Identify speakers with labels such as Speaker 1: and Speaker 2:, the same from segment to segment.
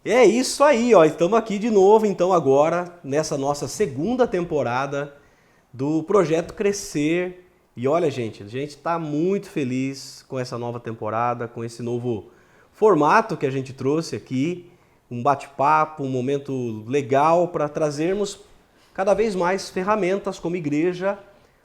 Speaker 1: É isso aí, ó. Estamos aqui de novo, então, agora, nessa nossa segunda temporada do Projeto Crescer. E olha, gente, a gente está muito feliz com essa nova temporada, com esse novo formato que a gente trouxe aqui. Um bate-papo, um momento legal para trazermos cada vez mais ferramentas como igreja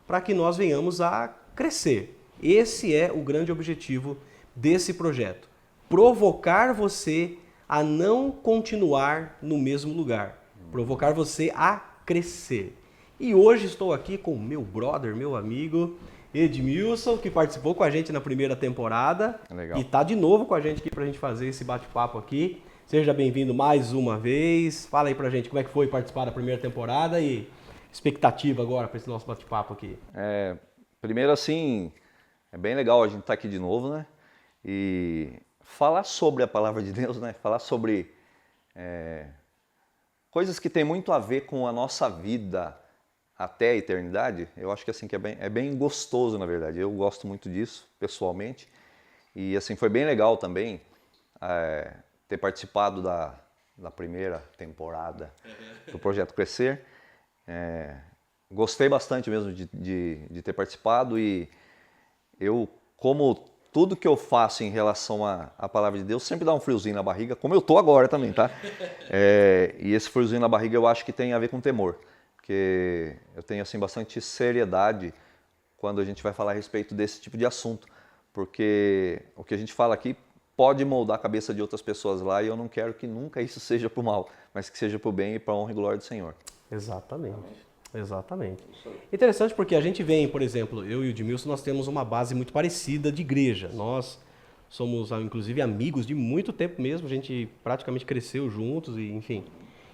Speaker 1: para que nós venhamos a crescer. Esse é o grande objetivo desse projeto. Provocar você a não continuar no mesmo lugar. Provocar você a crescer. E hoje estou aqui com meu brother, meu amigo Edmilson, que participou com a gente na primeira temporada.
Speaker 2: Legal.
Speaker 1: E está de novo com a gente aqui para a gente fazer esse bate-papo aqui. Seja bem-vindo mais uma vez. Fala aí pra gente como é que foi participar da primeira temporada e expectativa agora para esse nosso bate-papo aqui.
Speaker 2: Primeiro, assim, é bem legal a gente estar aqui de novo, né? E falar sobre a palavra de Deus, né? Falar sobre coisas que tem muito a ver com a nossa vida até a eternidade. Eu acho que assim que é bem gostoso, na verdade. Eu gosto muito disso, pessoalmente. E assim, foi bem legal também ter participado da primeira temporada do Projeto Crescer. Gostei bastante mesmo de ter participado e eu, como tudo que eu faço em relação à palavra de Deus, sempre dá um friozinho na barriga, como eu tô agora também, tá? E esse friozinho na barriga eu acho que tem a ver com temor, porque eu tenho assim bastante seriedade quando a gente vai falar a respeito desse tipo de assunto, porque o que a gente fala aqui pode moldar a cabeça de outras pessoas lá e eu não quero que nunca isso seja pro mal, mas que seja pro bem e para a honra e glória do Senhor.
Speaker 1: Exatamente. Interessante porque a gente vem, por exemplo, eu e o Edmilson, nós temos uma base muito parecida de igreja. Nós somos, inclusive, amigos de muito tempo mesmo, a gente praticamente cresceu juntos, e enfim.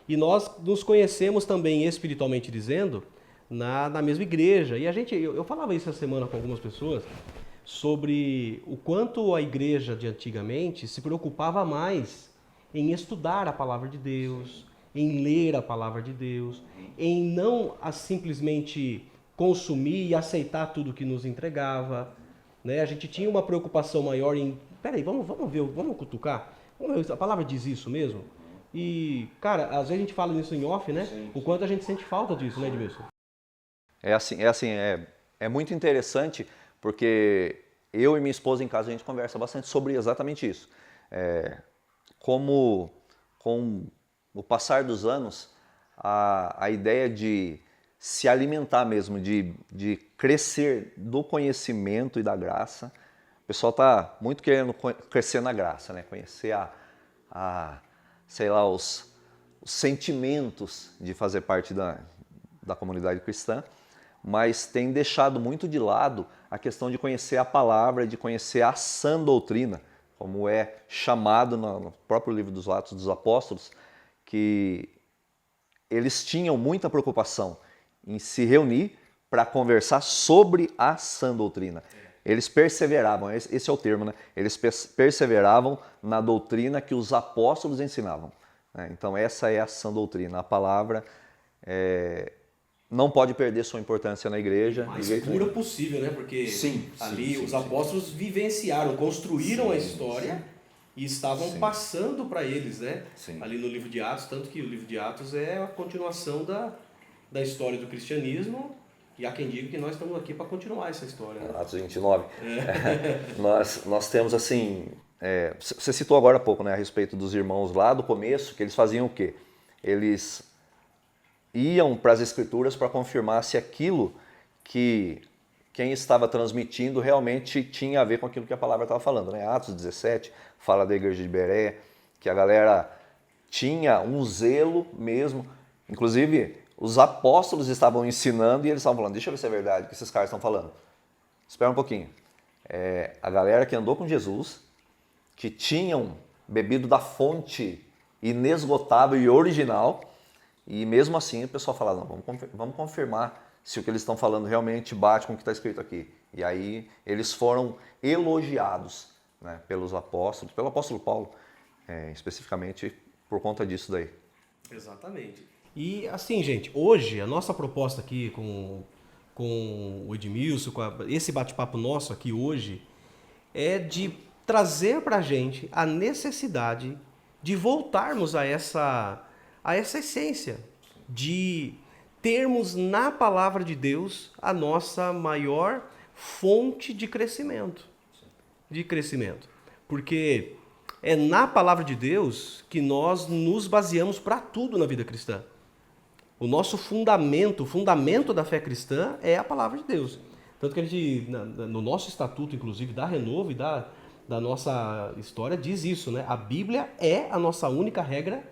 Speaker 1: E nós nos conhecemos também, espiritualmente dizendo, na mesma igreja. E eu falava isso essa semana com algumas pessoas, sobre o quanto a igreja de antigamente se preocupava mais em estudar a palavra de Deus, em ler a palavra de Deus, em não simplesmente consumir e aceitar tudo que nos entregava, né? A gente tinha uma preocupação maior em, peraí, vamos ver, vamos cutucar, vamos ver, a palavra diz isso mesmo? E, cara, às vezes a gente fala isso em off, né? Sim. O quanto a gente sente falta disso, né, Edmilson?
Speaker 2: É muito interessante porque eu e minha esposa em casa a gente conversa bastante sobre exatamente isso. Como com o passar dos anos, a ideia de se alimentar mesmo, de crescer do conhecimento e da graça. O pessoal está muito querendo crescer na graça, né? Conhecer sei lá, os sentimentos de fazer parte da comunidade cristã, mas tem deixado muito de lado a questão de conhecer a palavra, de conhecer a sã doutrina, como é chamado no próprio livro dos Atos dos Apóstolos, que eles tinham muita preocupação em se reunir para conversar sobre a sã doutrina. Eles perseveravam, esse é o termo, né? Eles perseveravam na doutrina que os apóstolos ensinavam. Então essa é a sã doutrina. A palavra não pode perder sua importância na igreja.
Speaker 1: O mais pura possível, né? Porque os apóstolos vivenciaram, construíram a história e estavam passando para eles, né? Sim. Ali no livro de Atos, tanto que o livro de Atos é a continuação da história do cristianismo. E há quem diga que nós estamos aqui para continuar essa história. Né?
Speaker 2: Atos 29. Nós temos assim... você citou agora há pouco, né, a respeito dos irmãos lá do começo, que eles faziam o quê? Eles iam para as escrituras para confirmar se aquilo que quem estava transmitindo realmente tinha a ver com aquilo que a palavra estava falando. Né? Atos 17 fala da igreja de Bereia, que a galera tinha um zelo mesmo. Inclusive, os apóstolos estavam ensinando e eles estavam falando, deixa eu ver se é verdade o que esses caras estão falando. Espera um pouquinho. A galera que andou com Jesus, que tinham bebido da fonte inesgotável e original, e mesmo assim o pessoal fala, não, vamos confirmar se o que eles estão falando realmente bate com o que está escrito aqui. E aí eles foram elogiados, né, pelos apóstolos, pelo apóstolo Paulo, especificamente por conta disso daí.
Speaker 1: Exatamente. E assim, gente, hoje a nossa proposta aqui com o Edmilson, esse bate-papo nosso aqui hoje, é de trazer pra gente a necessidade de voltarmos a essa essência, de termos na palavra de Deus a nossa maior fonte de crescimento. Porque é na palavra de Deus que nós nos baseamos para tudo na vida cristã. O nosso fundamento, o fundamento da fé cristã é a palavra de Deus. Tanto que a gente, no nosso estatuto, inclusive, da Renovo e da nossa história, diz isso, né? A Bíblia é a nossa única regra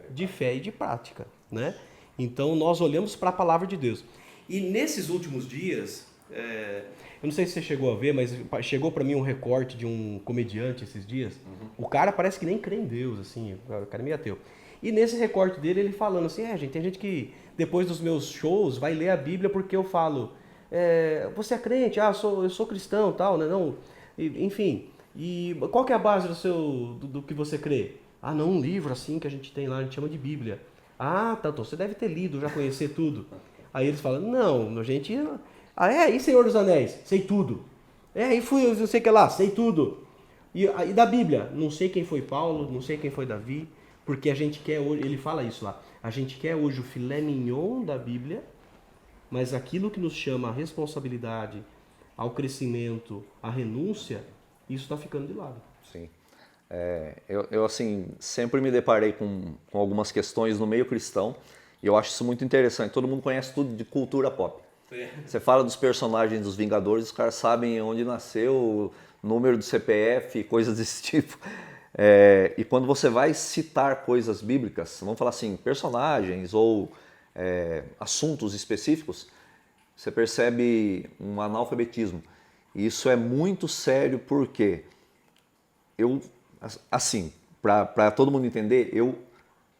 Speaker 1: de fé e de prática, né? Então, nós olhamos para a palavra de Deus. E nesses últimos dias, eu não sei se você chegou a ver, mas chegou para mim um recorte de um comediante esses dias. O cara parece que nem crê em Deus, assim, o cara é meio ateu. E nesse recorte dele, ele falando assim, gente, tem gente que depois dos meus shows vai ler a Bíblia porque eu falo, você é crente? Eu sou cristão, tal, né? Não, enfim, e qual que é a base do que você crê? Não, um livro assim que a gente tem lá, a gente chama de Bíblia. Tá, então você deve ter lido, já conhecer tudo. Aí eles falam, não, a gente... e Senhor dos Anéis? Sei tudo. E fui, não sei o que lá, sei tudo. E da Bíblia? Não sei quem foi Paulo, não sei quem foi Davi, porque a gente quer hoje, ele fala isso lá, a gente quer hoje o filé mignon da Bíblia, mas aquilo que nos chama a responsabilidade, ao crescimento, à renúncia, isso está ficando de lado.
Speaker 2: Sim. Eu assim, sempre me deparei com algumas questões no meio cristão e eu acho isso muito interessante. Todo mundo conhece tudo de cultura pop. Você fala dos personagens dos Vingadores, os caras sabem onde nasceu, número do CPF, coisas desse tipo. E quando você vai citar coisas bíblicas, vamos falar assim, personagens ou assuntos específicos, você percebe um analfabetismo. E isso é muito sério porque assim, para todo mundo entender, eu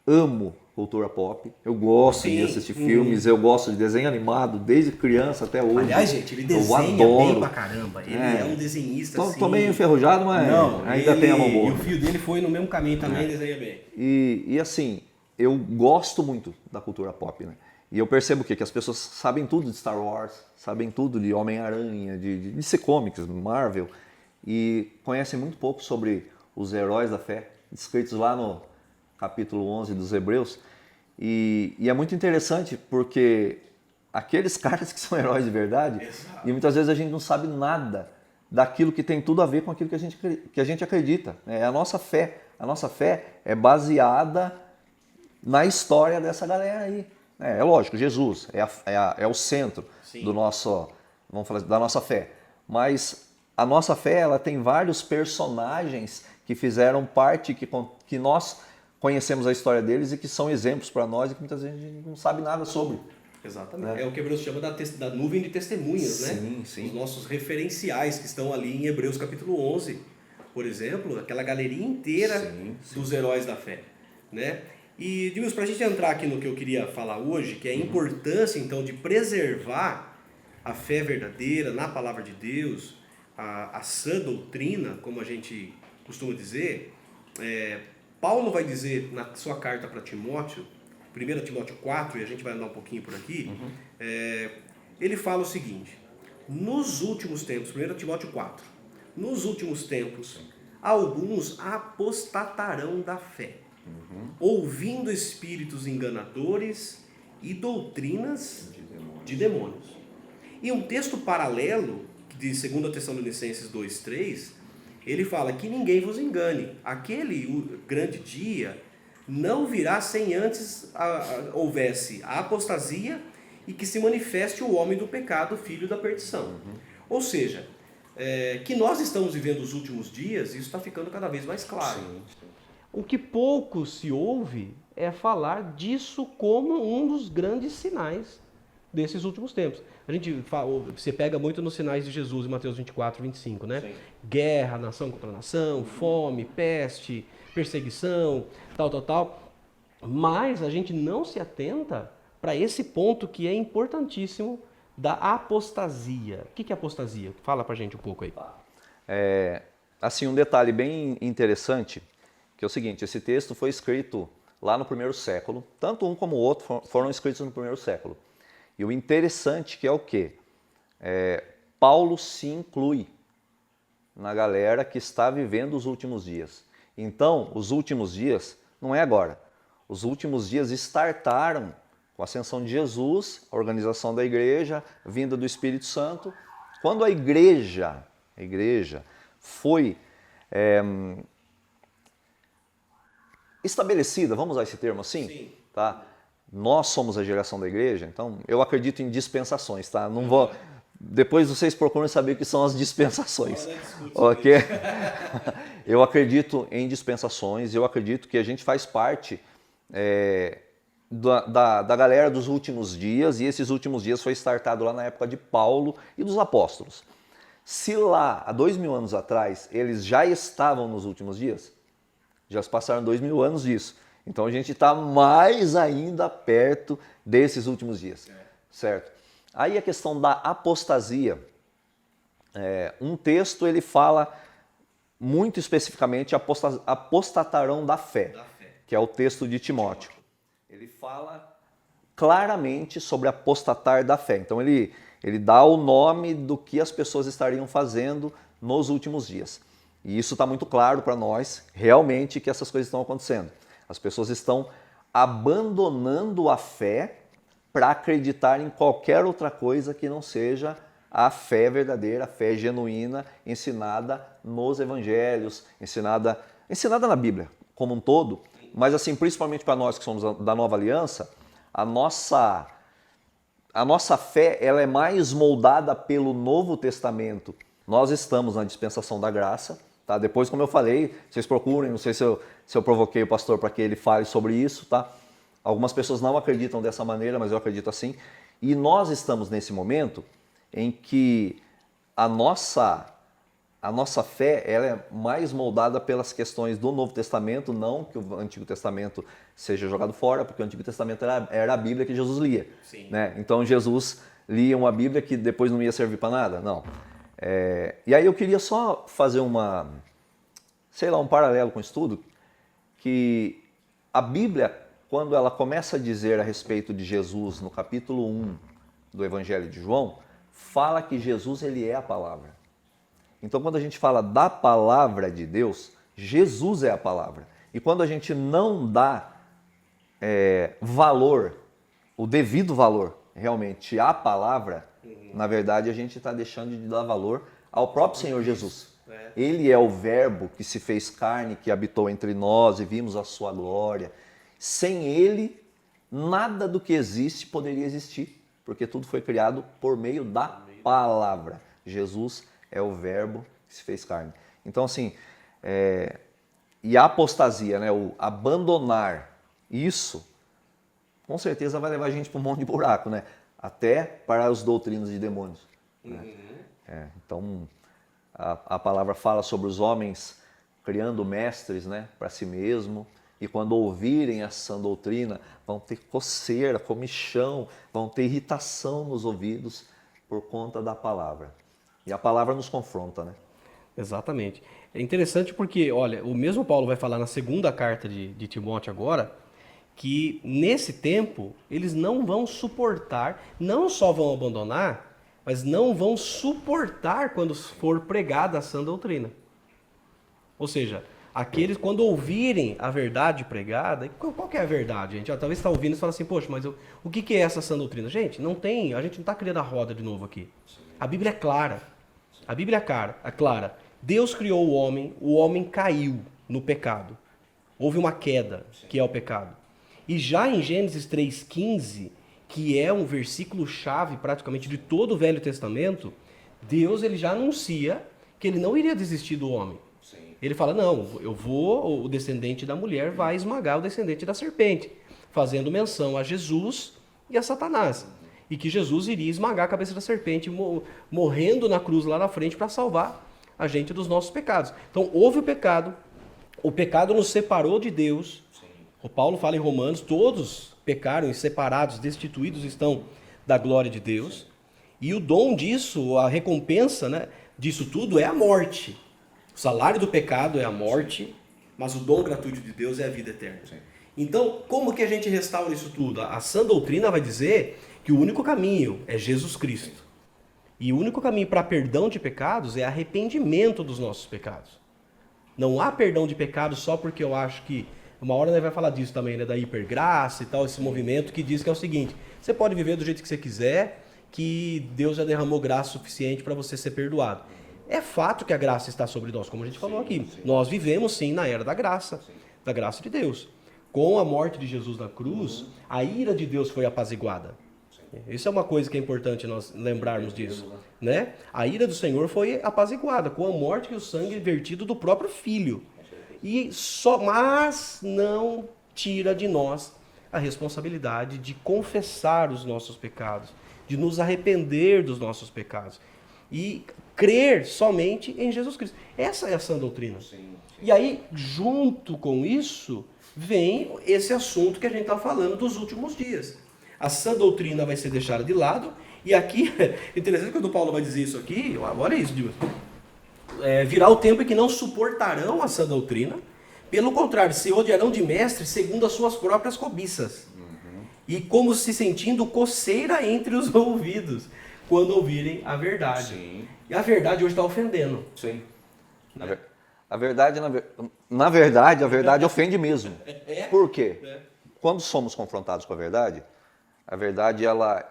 Speaker 2: amo cultura pop, eu gosto de assistir filmes, eu gosto de desenho animado desde criança até hoje.
Speaker 1: Aliás, gente, ele desenha bem pra caramba, ele é um desenhista assim...
Speaker 2: Tô meio enferrujado, mas ainda tem a mão boa.
Speaker 1: E o filho dele foi no mesmo caminho também, desenha bem.
Speaker 2: E assim, eu gosto muito da cultura pop, né? E eu percebo o quê? Que as pessoas sabem tudo de Star Wars, sabem tudo de Homem-Aranha, de DC Comics, Marvel, e conhecem muito pouco sobre os heróis da fé, descritos lá no capítulo 11 dos Hebreus. E é muito interessante porque aqueles caras que são heróis de verdade, exato, e muitas vezes a gente não sabe nada daquilo que tem tudo a ver com aquilo que a gente acredita. É a nossa fé. A nossa fé é baseada na história dessa galera aí. É lógico, Jesus é o centro do nosso, vamos falar, da nossa fé. Mas a nossa fé, ela tem vários personagens que fizeram parte, que nós conhecemos a história deles e que são exemplos para nós e que muitas vezes a gente não sabe nada sobre.
Speaker 1: Exatamente. É o que Hebreus chama da nuvem de testemunhas,
Speaker 2: sim,
Speaker 1: né?
Speaker 2: Sim.
Speaker 1: Os nossos referenciais que estão ali em Hebreus capítulo 11, por exemplo, aquela galeria inteira dos heróis da fé, né? E, Edmilson, para a gente entrar aqui no que eu queria falar hoje, que é a importância, então, de preservar a fé verdadeira na palavra de Deus, a sã doutrina, como a gente costuma dizer, Paulo vai dizer na sua carta para Timóteo, 1 Timóteo 4, e a gente vai andar um pouquinho por aqui, ele fala o seguinte, nos últimos tempos, 1 Timóteo 4, nos últimos tempos, alguns apostatarão da fé, ouvindo espíritos enganadores e doutrinas de demônios. E um texto paralelo, de 2 Tessalonicenses 2:3, ele fala que ninguém vos engane, aquele grande dia não virá sem antes houvesse a apostasia e que se manifeste o homem do pecado, filho da perdição. Ou seja, que nós estamos vivendo os últimos dias, isso está ficando cada vez mais claro. Sim. O que pouco se ouve é falar disso como um dos grandes sinais desses últimos tempos. Você pega muito nos sinais de Jesus em Mateus 24, 25, né? Sim. Guerra, nação contra nação, fome, peste, perseguição, tal. Mas a gente não se atenta para esse ponto que é importantíssimo da apostasia. O que é apostasia? Fala pra gente um pouco aí.
Speaker 2: Assim, um detalhe bem interessante, que é o seguinte, esse texto foi escrito lá no primeiro século, tanto um como o outro foram escritos no primeiro século. E o interessante que é o quê? Paulo se inclui na galera que está vivendo os últimos dias. Então, os últimos dias não é agora. Os últimos dias startaram com a ascensão de Jesus, a organização da igreja, a vinda do Espírito Santo. Quando a igreja foi estabelecida, vamos usar esse termo assim? Sim. Tá? Nós somos a geração da igreja, então eu acredito em dispensações, tá? Não vou... Depois vocês procuram saber o que são as dispensações. Ok? Eu acredito em dispensações, eu acredito que a gente faz parte da galera dos últimos dias, e esses últimos dias foi startado lá na época de Paulo e dos apóstolos. Se lá, há 2000 anos atrás, eles já estavam nos últimos dias, já se passaram 2000 anos disso. Então a gente está mais ainda perto desses últimos dias, certo? Aí a questão da apostasia. Um texto ele fala muito especificamente apostatarão da fé, que é o texto de Timóteo. Ele fala claramente sobre apostatar da fé. Então ele dá o nome do que as pessoas estariam fazendo nos últimos dias. E isso está muito claro para nós, realmente, que essas coisas estão acontecendo. As pessoas estão abandonando a fé para acreditar em qualquer outra coisa que não seja a fé verdadeira, a fé genuína, ensinada nos evangelhos, ensinada na Bíblia como um todo, mas assim, principalmente para nós que somos da Nova Aliança, a nossa fé ela é mais moldada pelo Novo Testamento. Nós estamos na dispensação da graça, tá? Depois, como eu falei, vocês procurem, não sei se eu provoquei o pastor para que ele fale sobre isso, tá? Algumas pessoas não acreditam dessa maneira, mas eu acredito assim. E nós estamos nesse momento em que a nossa fé ela é mais moldada pelas questões do Novo Testamento, não que o Antigo Testamento seja jogado fora, porque o Antigo Testamento era a Bíblia que Jesus lia. Né? Então Jesus lia uma Bíblia que depois não ia servir para nada? Não. E aí eu queria só fazer um paralelo com o estudo, que a Bíblia, quando ela começa a dizer a respeito de Jesus no capítulo 1 do Evangelho de João, fala que Jesus ele é a palavra. Então quando a gente fala da palavra de Deus, Jesus é a palavra. E quando a gente não dá valor, o devido valor realmente à palavra, na verdade a gente está deixando de dar valor ao próprio Senhor Jesus. Ele é o verbo que se fez carne, que habitou entre nós e vimos a sua glória. Sem ele, nada do que existe poderia existir, porque tudo foi criado por meio da palavra. Jesus é o verbo que se fez carne. Então, assim, e a apostasia, né, o abandonar isso, com certeza vai levar a gente para um monte de buraco, né? Até para os doutrinos de demônios. Né? Então, a palavra fala sobre os homens criando mestres, né, para si mesmo, e quando ouvirem essa doutrina, vão ter coceira, comichão, vão ter irritação nos ouvidos por conta da palavra. E a palavra nos confronta, né?
Speaker 1: Exatamente. É interessante porque, olha, o mesmo Paulo vai falar na segunda carta de Timóteo agora, que nesse tempo eles não vão suportar, não só vão abandonar, mas não vão suportar quando for pregada a sã doutrina. Ou seja, aqueles quando ouvirem a verdade pregada, qual que é a verdade, gente? Talvez você está ouvindo e fala assim, poxa, mas o que é essa sã doutrina? Gente, a gente não está criando a roda de novo aqui. A Bíblia é clara. A Bíblia é clara. Deus criou o homem caiu no pecado. Houve uma queda, que é o pecado. E já em Gênesis 3,15, que é um versículo-chave praticamente de todo o Velho Testamento, Deus ele já anuncia que ele não iria desistir do homem. Sim. Ele fala, não, o descendente da mulher vai esmagar o descendente da serpente, fazendo menção a Jesus e a Satanás. E que Jesus iria esmagar a cabeça da serpente, morrendo na cruz lá na frente para salvar a gente dos nossos pecados. Então houve o pecado nos separou de Deus. Sim. O Paulo fala em Romanos, todos pecaram e separados, destituídos estão da glória de Deus. Sim. E o dom disso, a recompensa, né, disso tudo é a morte. O salário do pecado é a morte, mas o dom gratuito de Deus é a vida eterna. Sim. Então, como que a gente restaura isso tudo? A sã doutrina vai dizer que o único caminho é Jesus Cristo. E o único caminho para perdão de pecados é arrependimento dos nossos pecados. Não há perdão de pecados só porque eu acho que Uma hora nós vai falar disso também, né? Da hipergraça e tal, esse movimento que diz que é o seguinte: você pode viver do jeito que você quiser, que Deus já derramou graça suficiente para você ser perdoado. É fato que a graça está sobre nós, como a gente falou aqui. Nós vivemos sim na era da graça de Deus. Com a morte de Jesus na cruz, a ira de Deus foi apaziguada. Isso é uma coisa que é importante nós lembrarmos disso, né? A ira do Senhor foi apaziguada com a morte e o sangue vertido do próprio Filho. Mas não tira de nós a responsabilidade de confessar os nossos pecados, de nos arrepender dos nossos pecados e crer somente em Jesus Cristo. Essa é a sã doutrina. E aí, junto com isso, vem esse assunto que a gente está falando dos últimos dias. A sã doutrina vai ser deixada de lado, e aqui, interessante quando Paulo vai dizer isso aqui, olha isso, virá o tempo em que não suportarão a sã doutrina, pelo contrário, se odiarão de mestre segundo as suas próprias cobiças, e como se sentindo coceira entre os ouvidos, quando ouvirem a verdade.
Speaker 2: Sim.
Speaker 1: E a verdade hoje está ofendendo.
Speaker 2: Sim. A verdade, na verdade, a verdade ofende mesmo. Por quê? Quando somos confrontados com a verdade ela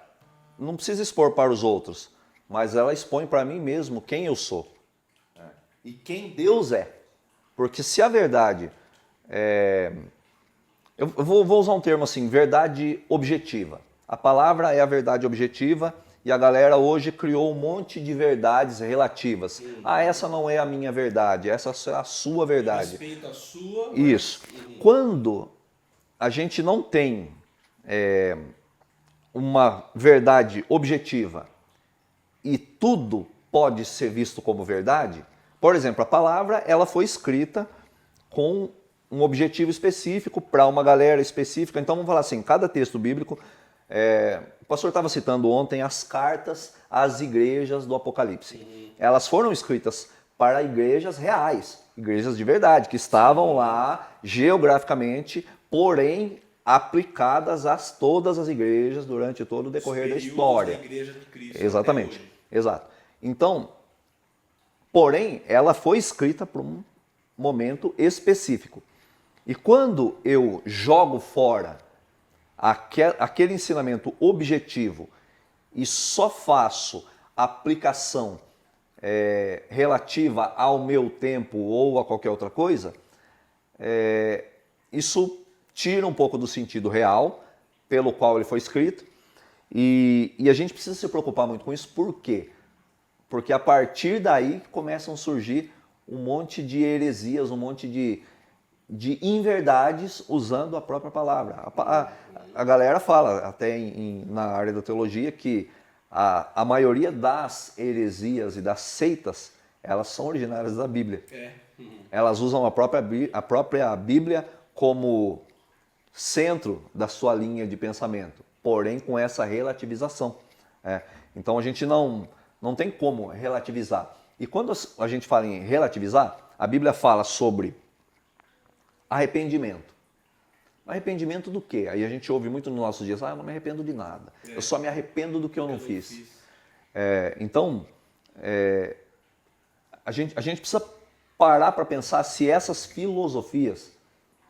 Speaker 2: não precisa expor para os outros, mas ela expõe para mim mesmo quem eu sou e quem Deus é. Porque se a verdade eu vou usar um termo assim, verdade objetiva. A palavra é a verdade objetiva e a galera hoje criou um monte de verdades relativas. Sim. Essa não é a minha verdade, essa é a sua verdade.
Speaker 1: Respeito a sua.
Speaker 2: Isso. Quando a gente não tem uma verdade objetiva e tudo pode ser visto como verdade, por exemplo, a palavra ela foi escrita com um objetivo específico para uma galera específica. Então vamos falar assim, cada texto bíblico, o pastor estava citando ontem as cartas às igrejas do Apocalipse. Elas foram escritas para igrejas reais, igrejas de verdade, que estavam lá geograficamente, porém aplicadas a todas as igrejas durante todo o decorrer da história.
Speaker 1: Da igreja de Cristo.
Speaker 2: Exatamente, exato. Então, porém, ela foi escrita para um momento específico. E quando eu jogo fora aquele ensinamento objetivo e só faço aplicação relativa ao meu tempo ou a qualquer outra coisa, isso tira um pouco do sentido real pelo qual ele foi escrito e a gente precisa se preocupar muito com isso. Por quê? Porque a partir daí começam a surgir um monte de heresias, um monte de inverdades usando a própria palavra. A galera fala, até na área da teologia, que a maioria das heresias e das seitas, elas são originárias da Bíblia. Elas usam a própria Bíblia como centro da sua linha de pensamento, porém com essa relativização. Então a gente não tem como relativizar. E quando a gente fala em relativizar, a Bíblia fala sobre arrependimento. Arrependimento do quê? Aí a gente ouve muito nos nossos dias, eu não me arrependo de nada. Eu só me arrependo do que eu não fiz. Então, a gente precisa parar para pensar se essas filosofias,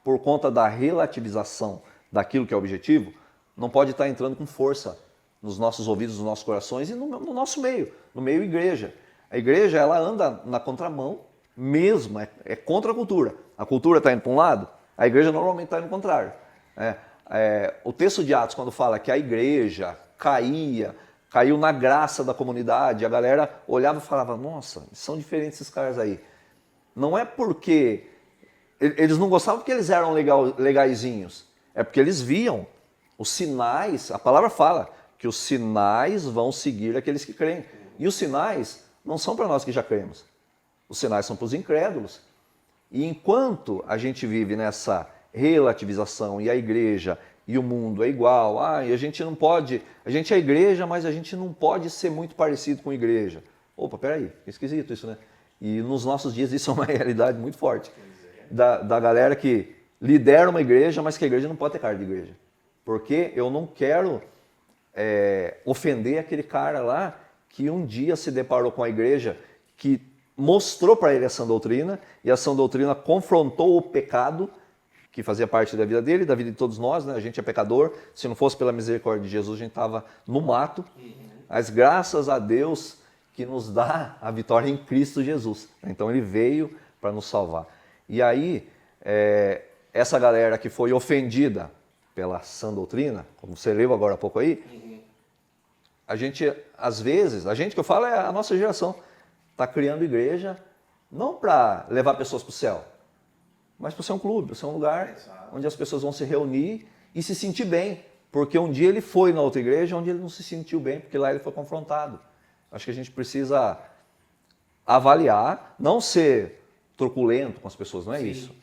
Speaker 2: por conta da relativização daquilo que é objetivo, não pode estar entrando com força nos nossos ouvidos, nos nossos corações e no nosso meio, no meio igreja. A igreja, ela anda na contramão mesmo, é contra a cultura. A cultura está indo para um lado, a igreja normalmente está indo ao contrário. O texto de Atos, quando fala que a igreja caiu na graça da comunidade, a galera olhava e falava, nossa, são diferentes esses caras aí. Não é porque eles não gostavam porque eles eram legaizinhos, é porque eles viam os sinais, a palavra fala que os sinais vão seguir aqueles que creem. E os sinais não são para nós que já cremos, os sinais são para os incrédulos. E enquanto a gente vive nessa relativização e a igreja e o mundo é igual, e a gente não pode, a gente é igreja, mas a gente não pode ser muito parecido com a igreja. Opa, peraí, esquisito isso, né? E nos nossos dias isso é uma realidade muito forte. Da galera que lidera uma igreja, mas que a igreja não pode ter cara de igreja. Porque eu não quero ofender aquele cara lá que um dia se deparou com a igreja que mostrou para ele a sã doutrina, e a sã doutrina confrontou o pecado que fazia parte da vida dele, da vida de todos nós, né? A gente é pecador, se não fosse pela misericórdia de Jesus, a gente estava no mato, mas graças a Deus que nos dá a vitória em Cristo Jesus. Então ele veio para nos salvar. E aí, essa galera que foi ofendida pela sã doutrina, como você leu agora há pouco aí, a gente, às vezes, a gente que eu falo é a nossa geração, está criando igreja não para levar pessoas para o céu, mas para ser um clube, para ser um lugar onde as pessoas vão se reunir e se sentir bem. Porque um dia ele foi na outra igreja onde ele não se sentiu bem, porque lá ele foi confrontado. Acho que a gente precisa avaliar, não ser truculento com as pessoas, não é isso.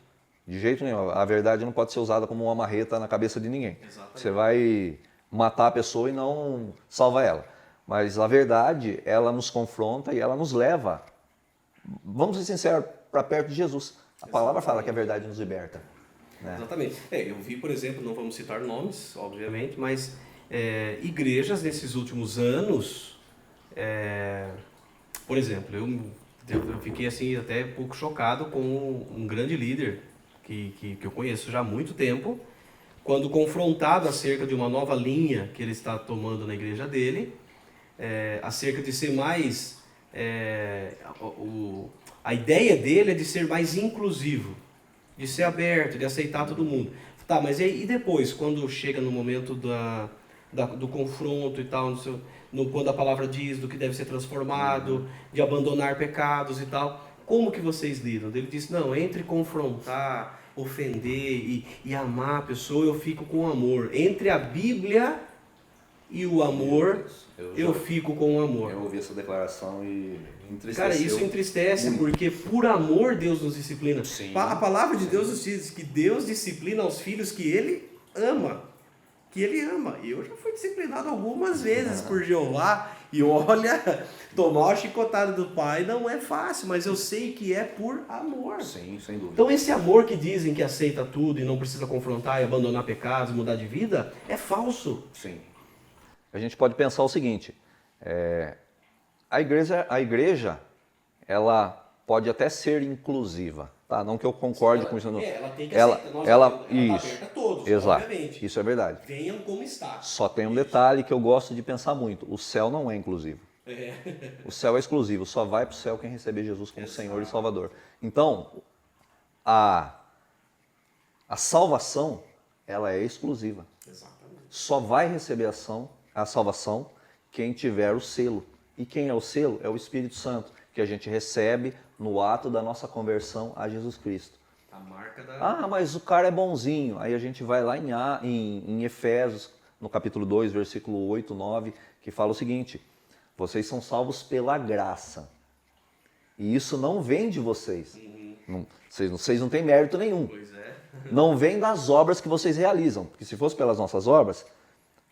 Speaker 2: De jeito nenhum. A verdade não pode ser usada como uma marreta na cabeça de ninguém. Exatamente. Você vai matar a pessoa e não salva ela. Mas a verdade, ela nos confronta e ela nos leva, vamos ser sinceros, para perto de Jesus. A palavra fala que a verdade nos liberta. Né?
Speaker 1: Exatamente. Eu vi, por exemplo, não vamos citar nomes, obviamente, mas igrejas nesses últimos anos, por exemplo, eu fiquei assim até um pouco chocado com um grande líder que eu conheço já há muito tempo, quando confrontado acerca de uma nova linha que ele está tomando na igreja dele, acerca de ser mais... a ideia dele é de ser mais inclusivo, de ser aberto, de aceitar todo mundo. Tá, mas e depois, quando chega no momento do confronto e tal, quando a palavra diz do que deve ser transformado, de abandonar pecados e tal, como que vocês lidam? Ele diz, não, entre confrontar, ofender e amar a pessoa, eu fico com amor. Entre a Bíblia e o amor, eu fico com o amor.
Speaker 2: Eu ouvi essa declaração e entristeceu.
Speaker 1: Cara, isso entristece, porque por amor Deus nos disciplina.
Speaker 2: Sim.
Speaker 1: A palavra de Deus nos diz que Deus disciplina os filhos que Ele ama. Que Ele ama. E eu já fui disciplinado algumas vezes por Jeová. E olha, tomar a chicotada do pai não é fácil, mas eu sei que é por amor.
Speaker 2: Sim, sem dúvida.
Speaker 1: Então esse amor que dizem que aceita tudo e não precisa confrontar e abandonar pecados, mudar de vida, é falso.
Speaker 2: Sim. A gente pode pensar o seguinte, a igreja, ela pode até ser inclusiva, tá? Não que eu concorde com isso. Não.
Speaker 1: Ela tem que aceitar. Ela
Speaker 2: isso,
Speaker 1: aberta a todos,
Speaker 2: exato,
Speaker 1: obviamente.
Speaker 2: isso é verdade.
Speaker 1: Venham como está.
Speaker 2: Só tem um detalhe que eu gosto de pensar muito, o céu não é inclusivo. O céu é exclusivo, só vai para o céu quem receber Jesus como Senhor e Salvador. Então, a salvação, ela é exclusiva.
Speaker 1: Exatamente.
Speaker 2: Só vai receber a salvação quem tiver o selo. E quem é o selo? É o Espírito Santo, que a gente recebe no ato da nossa conversão a Jesus Cristo.
Speaker 1: A marca da...
Speaker 2: Ah, mas o cara é bonzinho. Aí a gente vai lá em Efésios, no capítulo 2, versículo 8, 9, que fala o seguinte: vocês são salvos pela graça. E isso não vem de vocês. Vocês não têm mérito nenhum.
Speaker 1: Pois é.
Speaker 2: Não vem das obras que vocês realizam. Porque se fosse pelas nossas obras,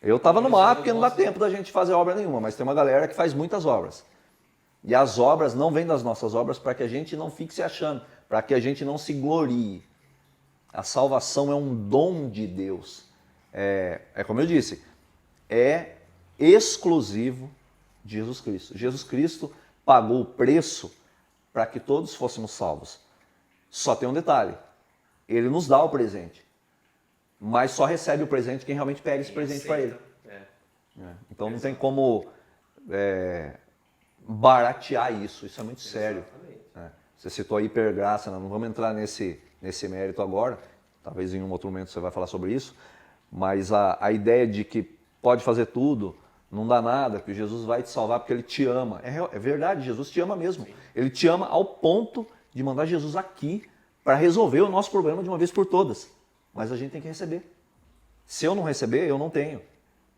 Speaker 2: eu estava no mato porque não dá tempo da gente fazer obra nenhuma, mas tem uma galera que faz muitas obras. E as obras não vêm das nossas obras para que a gente não fique se achando, para que a gente não se glorie. A salvação é um dom de Deus. É como eu disse, é exclusivo de Jesus Cristo. Jesus Cristo pagou o preço para que todos fôssemos salvos. Só tem um detalhe, ele nos dá o presente, mas só recebe o presente quem realmente pega esse presente para ele. Então não tem como baratear isso é muito sério. Você citou a hipergraça, não vamos entrar nesse mérito agora, talvez em um outro momento você vai falar sobre isso, mas a ideia de que pode fazer tudo, não dá nada, que Jesus vai te salvar porque Ele te ama. É verdade, Jesus te ama mesmo. Sim. Ele te ama ao ponto de mandar Jesus aqui para resolver o nosso problema de uma vez por todas. Mas a gente tem que receber. Se eu não receber, eu não tenho.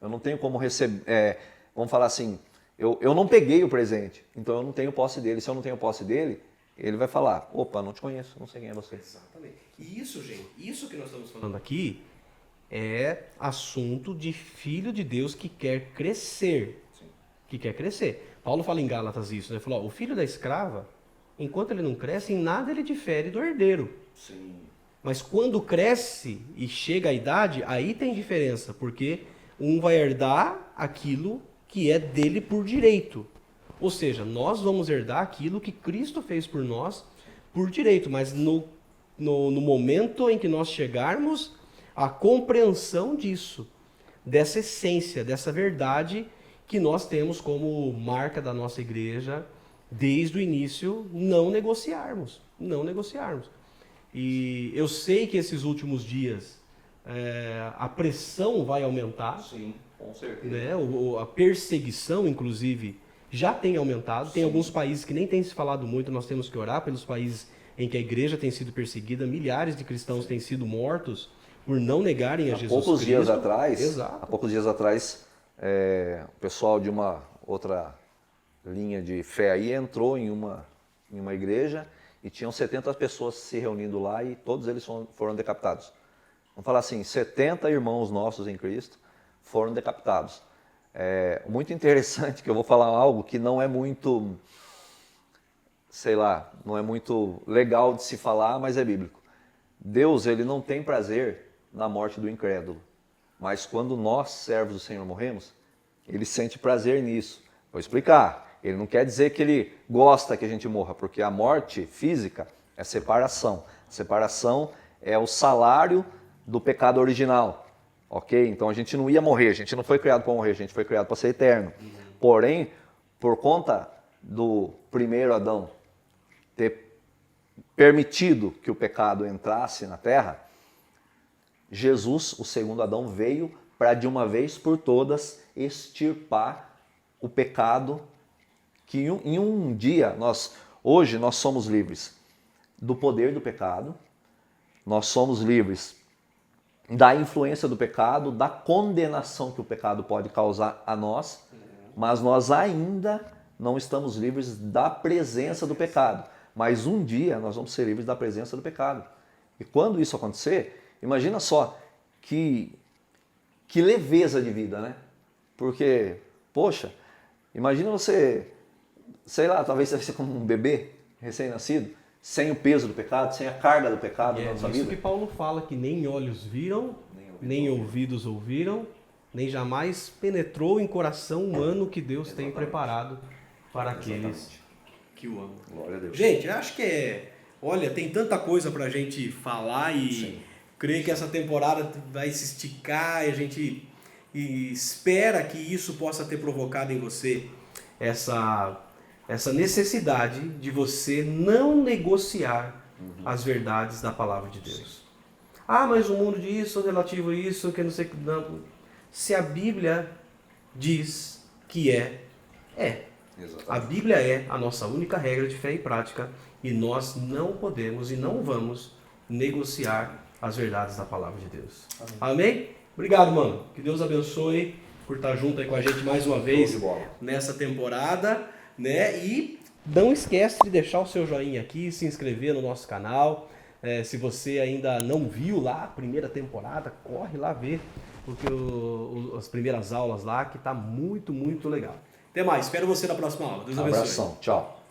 Speaker 2: Eu não tenho como receber. Vamos falar assim, eu não peguei o presente, então eu não tenho posse dele. Se eu não tenho posse dele, ele vai falar: opa, não te conheço, não sei quem é você.
Speaker 1: Exatamente. E isso, gente, isso que nós estamos falando aqui é assunto de filho de Deus que quer crescer. Sim. Que quer crescer. Paulo fala em Gálatas isso, né? Falou: o filho da escrava, enquanto ele não cresce, em nada ele difere do herdeiro. Sim. Mas quando cresce e chega a idade, aí tem diferença, porque um vai herdar aquilo que é dele por direito. Ou seja, nós vamos herdar aquilo que Cristo fez por nós por direito, mas no momento em que nós chegarmos à compreensão disso, dessa essência, dessa verdade que nós temos como marca da nossa igreja desde o início, não negociarmos. E eu sei que esses últimos dias a pressão vai aumentar.
Speaker 2: Sim, com certeza.
Speaker 1: Né? A perseguição, inclusive, já tem aumentado. Tem alguns países que nem tem se falado muito, nós temos que orar pelos países em que a igreja tem sido perseguida. Milhares de cristãos têm sido mortos por não negarem a Jesus Cristo.
Speaker 2: Há poucos dias atrás, o pessoal de uma outra linha de fé aí entrou em uma igreja e tinham 70 pessoas se reunindo lá e todos eles foram decapitados. Vamos falar assim, 70 irmãos nossos em Cristo foram decapitados. Muito interessante que eu vou falar algo que não é muito, não é muito legal de se falar, mas é bíblico. Deus, ele não tem prazer na morte do incrédulo, mas quando nós, servos do Senhor, morremos, ele sente prazer nisso. Vou explicar. Ele não quer dizer que ele gosta que a gente morra, porque a morte física é separação. Separação é o salário do pecado original. Ok? Então a gente não ia morrer, a gente não foi criado para morrer, a gente foi criado para ser eterno. Porém, por conta do primeiro Adão ter permitido que o pecado entrasse na terra, Jesus, o segundo Adão, veio para de uma vez por todas extirpar o pecado que em um dia, hoje nós somos livres do poder do pecado, nós somos livres da influência do pecado, da condenação que o pecado pode causar a nós, mas nós ainda não estamos livres da presença do pecado. Mas um dia nós vamos ser livres da presença do pecado. E quando isso acontecer, imagina só que leveza de vida, né? Porque, poxa, imagina você, talvez você como um bebê recém-nascido, sem o peso do pecado, sem a carga do pecado na nossa vida.
Speaker 1: É isso que Paulo fala, que nem olhos viram, nem ouvidos ouviram, nem jamais penetrou em coração humano que Deus tem preparado para aqueles que o amam.
Speaker 2: Glória a Deus.
Speaker 1: Gente, acho que olha, tem tanta coisa para a gente falar e
Speaker 2: Sim.
Speaker 1: creio que essa temporada vai se esticar e a gente espera que isso possa ter provocado em você essa necessidade de você não negociar as verdades da palavra de Deus. Ah, mas o mundo disso, relativo a isso, que não sei o que... Não. Se a Bíblia diz que é.
Speaker 2: Exatamente.
Speaker 1: A Bíblia é a nossa única regra de fé e prática e nós não podemos e não vamos negociar as verdades da palavra de Deus. Amém? Obrigado, mano. Que Deus abençoe por estar junto aí com a gente mais uma vez nessa temporada, né? E não esquece de deixar o seu joinha aqui, se inscrever no nosso canal. Se você ainda não viu lá a primeira temporada, corre lá ver, porque as primeiras aulas lá, que tá muito, muito legal. Até mais, espero você na próxima aula. Deus abençoe.
Speaker 2: Abração, tchau.